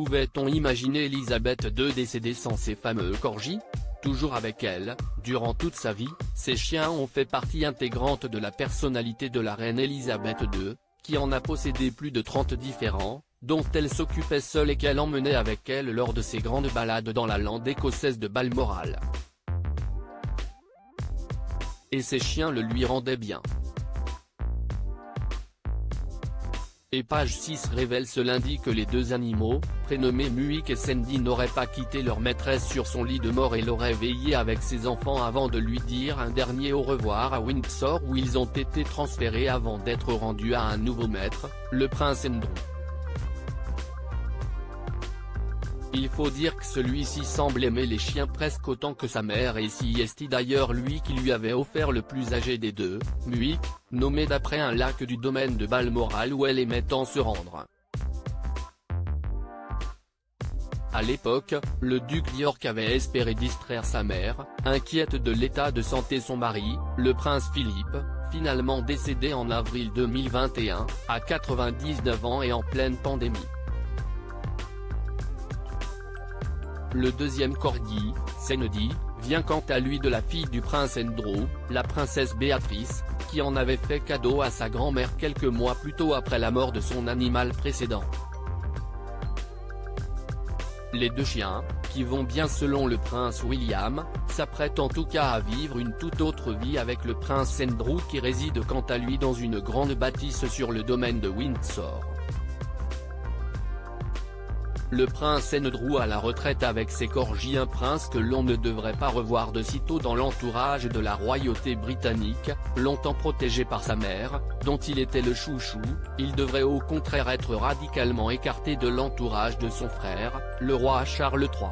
Pouvait-on imaginer Elisabeth II décédée sans ses fameux corgis? Toujours avec elle, durant toute sa vie, ces chiens ont fait partie intégrante de la personnalité de la reine Elisabeth II, qui en a possédé plus de 30 différents, dont elle s'occupait seule et qu'elle emmenait avec elle lors de ses grandes balades dans la lande écossaise de Balmoral. Et ses chiens le lui rendaient bien. Et page 6 révèle ce lundi que les deux animaux, prénommés Muick et Sandy, n'auraient pas quitté leur maîtresse sur son lit de mort et l'auraient veillé avec ses enfants avant de lui dire un dernier au revoir à Windsor où ils ont été transférés avant d'être rendus à un nouveau maître, le prince Andrew. Il faut dire que celui-ci semble aimer les chiens presque autant que sa mère et si est d'ailleurs lui qui lui avait offert le plus âgé des deux, Muick, nommé d'après un lac du domaine de Balmoral où elle aimait tant se rendre. À l'époque, le duc d'York avait espéré distraire sa mère, inquiète de l'état de santé son mari, le prince Philippe, finalement décédé en avril 2021, à 99 ans et en pleine pandémie. Le deuxième corgi, Sandy, vient quant à lui de la fille du prince Andrew, la princesse Béatrice, qui en avait fait cadeau à sa grand-mère quelques mois plus tôt après la mort de son animal précédent. Les deux chiens, qui vont bien selon le prince William, s'apprêtent en tout cas à vivre une toute autre vie avec le prince Andrew qui réside quant à lui dans une grande bâtisse sur le domaine de Windsor. Le prince Andrew à la retraite avec ses corgis, un prince que l'on ne devrait pas revoir de sitôt dans l'entourage de la royauté britannique, longtemps protégé par sa mère, dont il était le chouchou, il devrait au contraire être radicalement écarté de l'entourage de son frère, le roi Charles III.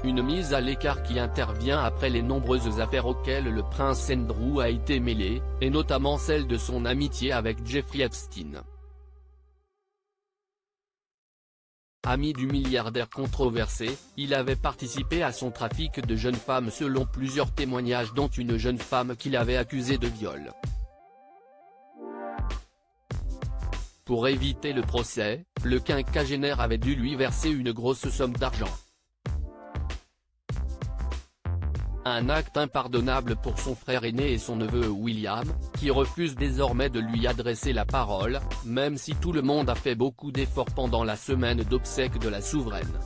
Une mise à l'écart qui intervient après les nombreuses affaires auxquelles le prince Andrew a été mêlé, et notamment celle de son amitié avec Jeffrey Epstein. Ami du milliardaire controversé, il avait participé à son trafic de jeunes femmes selon plusieurs témoignages dont une jeune femme qu'il avait accusée de viol. Pour éviter le procès, le quinquagénaire avait dû lui verser une grosse somme d'argent. Un acte impardonnable pour son frère aîné et son neveu William, qui refuse désormais de lui adresser la parole, même si tout le monde a fait beaucoup d'efforts pendant la semaine d'obsèques de la souveraine.